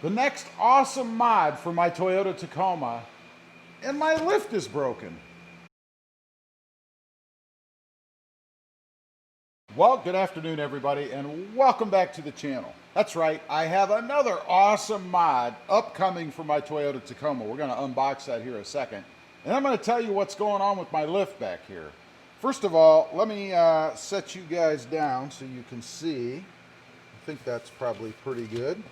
The next awesome mod for my Toyota Tacoma, and my lift is broken. Well, good afternoon everybody, and welcome back to the channel. That's right, I have another awesome mod upcoming for my Toyota Tacoma. We're going to unbox that here in a second. And I'm going to tell you what's going on with my lift back here. First of all, let me set you guys down so you can see. I think that's probably pretty good.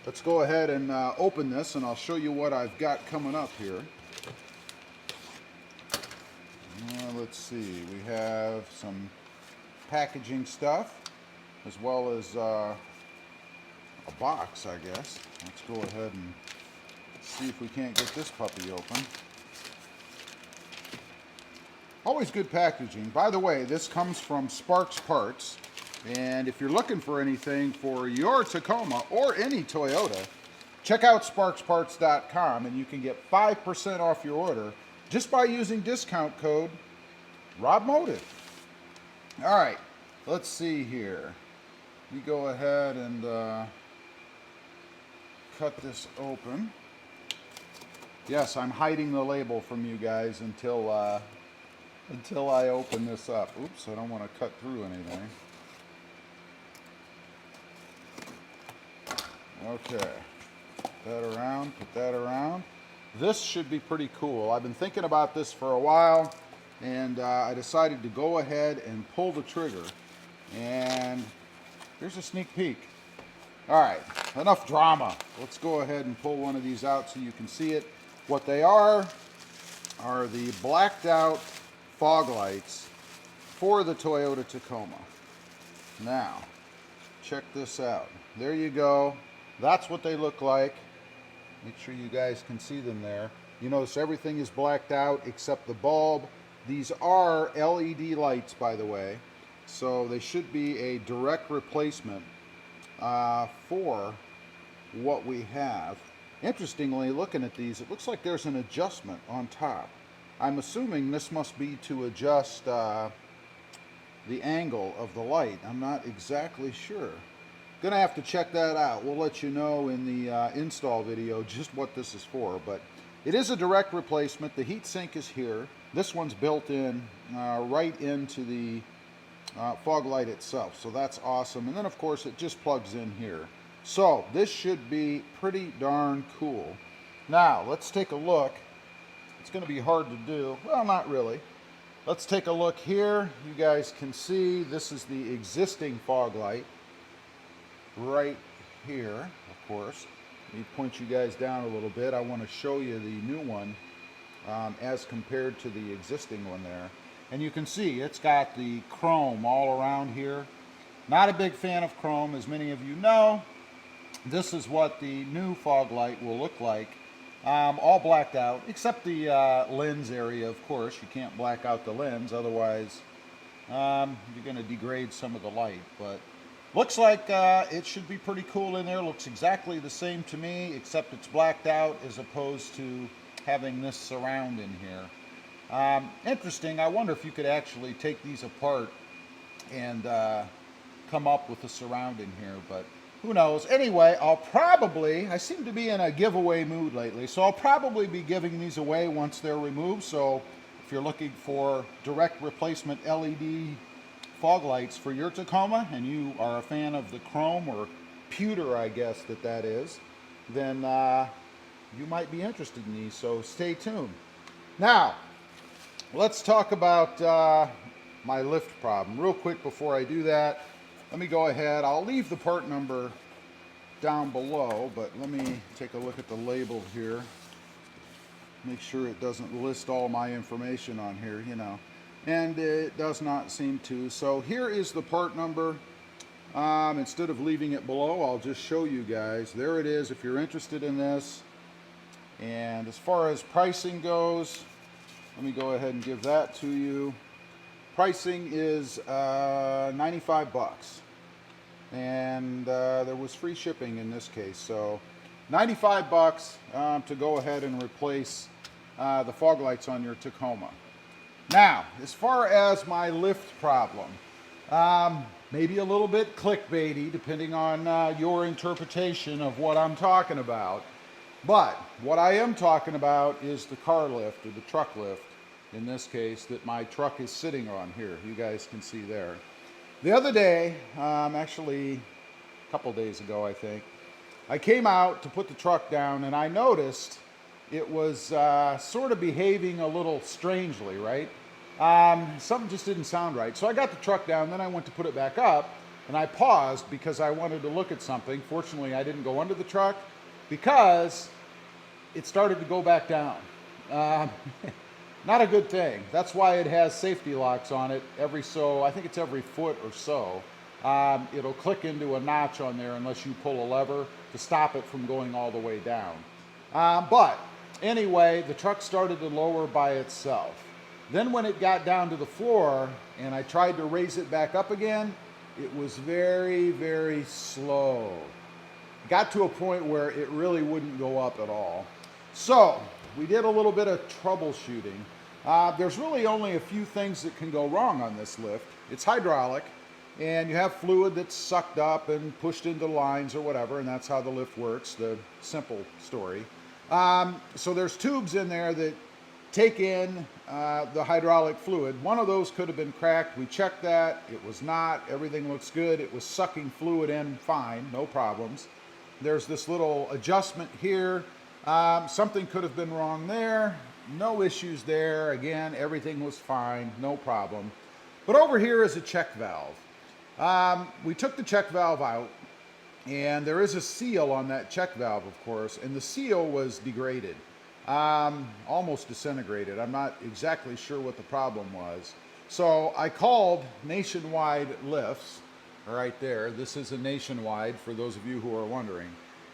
Let's go ahead and open this, and I'll show you what I've got coming up here. Let's see, we have some packaging stuff, as well as a box, I guess. Let's go ahead and see if we can't get this puppy open. Always good packaging. By the way, this comes from Sparks Parts. And if you're looking for anything for your Tacoma or any Toyota, check out sparksparts.com and you can get 5% off your order just by using discount code RobMotive. All right, let's see here. We go ahead and cut this open. Yes, I'm hiding the label from you guys until I open this up. Oops, I don't want to cut through anything. Okay, put that around, put that around. This should be pretty cool. I've been thinking about this for a while, and I decided to go ahead and pull the trigger. And here's a sneak peek. All right, enough drama. Let's go ahead and pull one of these out so you can see it. What they are the blacked out fog lights for the Toyota Tacoma. Now, check this out. There you go. That's what they look like. Make sure you guys can see them there. You notice everything is blacked out except the bulb. These are LED lights, by the way, so they should be a direct replacement for what we have. Interestingly, looking at these, it looks like there's an adjustment on top. I'm assuming this must be to adjust the angle of the light. I'm not exactly sure. Gonna have to check that out. We'll let you know in the install video just what this is for, but it is a direct replacement. The heat sink is here. This one's built in right into the fog light itself, so that's awesome. And then of course it just plugs in here. So this should be pretty darn cool. Now let's take a look. It's gonna be hard to do. Well, not really. Let's take a look here. You guys can see this is the existing fog light. Right here, of course. Let me point you guys down a little bit. I want to show you the new one as compared to the existing one there. And you can see it's got the chrome all around here. Not a big fan of chrome, as many of you know. This is what the new fog light will look like. All blacked out, except the lens area, of course. You can't black out the lens, otherwise you're going to degrade some of the light. But looks like it should be pretty cool in there. Looks exactly the same to me, except it's blacked out as opposed to having this surround in here. Interesting. I wonder if you could actually take these apart and come up with a surround in here, but who knows. Anyway, I seem to be in a giveaway mood lately, so I'll probably be giving these away once they're removed. So if you're looking for direct replacement LED fog lights for your Tacoma and you are a fan of the chrome or pewter, I guess that is, then you might be interested in these, so stay tuned. Now let's talk about my lift problem real quick. Before I do that, let me go ahead. I'll leave the part number down below, but let me take a look at the label here, make sure it doesn't list all my information on here, you know. And it does not seem to. So here is the part number. Instead of leaving it below, I'll just show you guys. There it is if you're interested in this. And as far as pricing goes, let me go ahead and give that to you. Pricing is 95 bucks. And there was free shipping in this case. So 95 bucks to go ahead and replace the fog lights on your Tacoma. Now, as far as my lift problem, maybe a little bit clickbaity, depending on your interpretation of what I'm talking about. But what I am talking about is the car lift, or the truck lift, in this case, that my truck is sitting on here. You guys can see there. The other day, actually a couple days ago, I think, I came out to put the truck down and I noticed it was sort of behaving a little strangely, right? Something just didn't sound right. So I got the truck down, then I went to put it back up, and I paused because I wanted to look at something. Fortunately, I didn't go under the truck because it started to go back down. Not a good thing. That's why it has safety locks on it I think it's every foot or so. It'll click into a notch on there unless you pull a lever to stop it from going all the way down. But anyway, the truck started to lower by itself. Then when it got down to the floor and I tried to raise it back up again, it was very, very slow. Got to a point where it really wouldn't go up at all. So we did a little bit of troubleshooting. There's really only a few things that can go wrong on this lift. It's hydraulic, and you have fluid that's sucked up and pushed into lines or whatever, and that's how the lift works, the simple story. So there's tubes in there that take in the hydraulic fluid. One of those could have been cracked. We checked that. It was not. Everything looks good. It was sucking fluid in fine, no problems. There's this little adjustment here. Something could have been wrong there. No issues there. Again, everything was fine, no problem. But over here is a check valve. We took the check valve out, and there is a seal on that check valve, of course, and the seal was degraded. Almost disintegrated. I'm not exactly sure what the problem was. So I called Nationwide Lifts, right there. This is a Nationwide, for those of you who are wondering.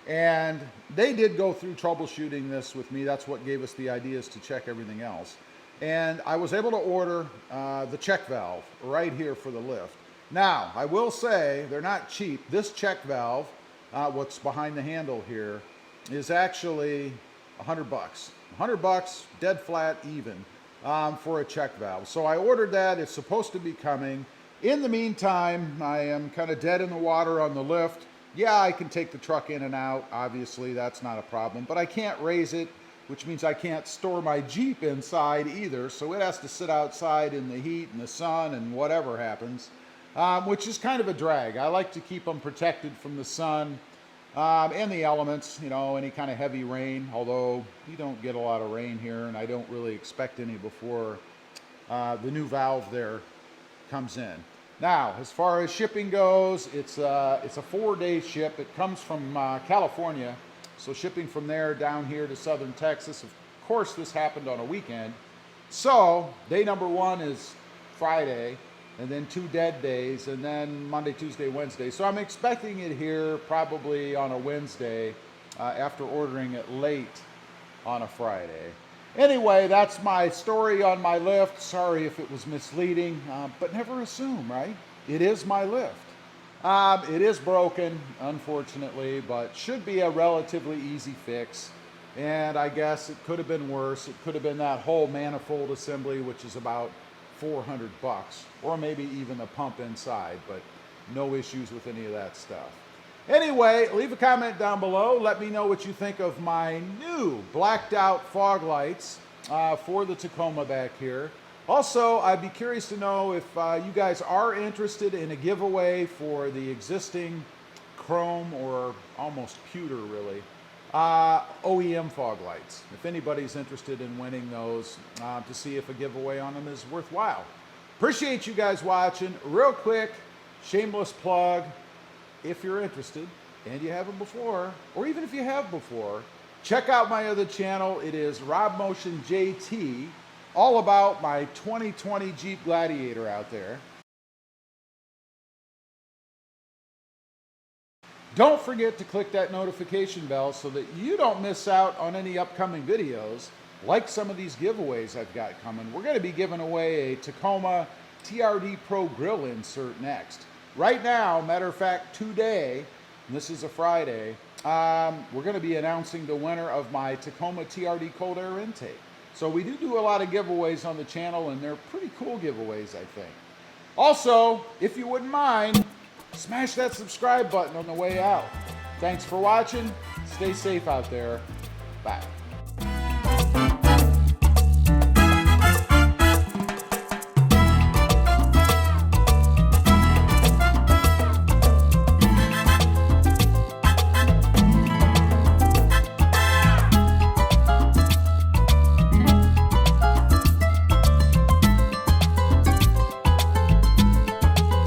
And they did go through troubleshooting this with me. That's what gave us the ideas to check everything else. And I was able to order the check valve right here for the lift. Now, I will say they're not cheap. This check valve, what's behind the handle here, is actually $100. $100, dead flat even, for a check valve. So I ordered that. It's supposed to be coming. In the meantime, I am kind of dead in the water on the lift. Yeah, I can take the truck in and out. Obviously, that's not a problem. But I can't raise it, which means I can't store my Jeep inside either. So it has to sit outside in the heat and the sun and whatever happens, which is kind of a drag. I like to keep them protected from the sun and the elements, you know, any kind of heavy rain, although you don't get a lot of rain here, and I don't really expect any before the new valve there comes in. Now, as far as shipping goes, it's a 4-day ship. It comes from California, so shipping from there down here to southern Texas. Of course, this happened on a weekend. So, day number 1 is Friday, and then 2 dead days, and then Monday, Tuesday, Wednesday. So I'm expecting it here probably on a Wednesday after ordering it late on a Friday. Anyway, that's my story on my lift. Sorry if it was misleading, but never assume, right? It is my lift. It is broken, unfortunately, but should be a relatively easy fix. And I guess it could have been worse. It could have been that whole manifold assembly, which is about $400, or maybe even the pump inside, but no issues with any of that stuff. Anyway, leave a comment down below. Let me know what you think of my new blacked out fog lights for the Tacoma back here. Also, I'd be curious to know if you guys are interested in a giveaway for the existing chrome, or almost pewter really, OEM fog lights. If anybody's interested in winning those, to see if a giveaway on them is worthwhile. Appreciate you guys watching. Real quick, shameless plug. If you're interested and you haven't before, or even if you have before, check out my other channel. It is RobMotion JT, all about my 2020 Jeep Gladiator out there. Don't forget to click that notification bell so that you don't miss out on any upcoming videos, like some of these giveaways I've got coming. We're going to be giving away a Tacoma TRD Pro grill insert next. Right now, matter of fact, today, and this is a Friday, we're going to be announcing the winner of my Tacoma TRD cold air intake. So we do a lot of giveaways on the channel, and they're pretty cool giveaways, I think. Also, if you wouldn't mind, smash that subscribe button on the way out. Thanks for watching. Stay safe out there. Bye.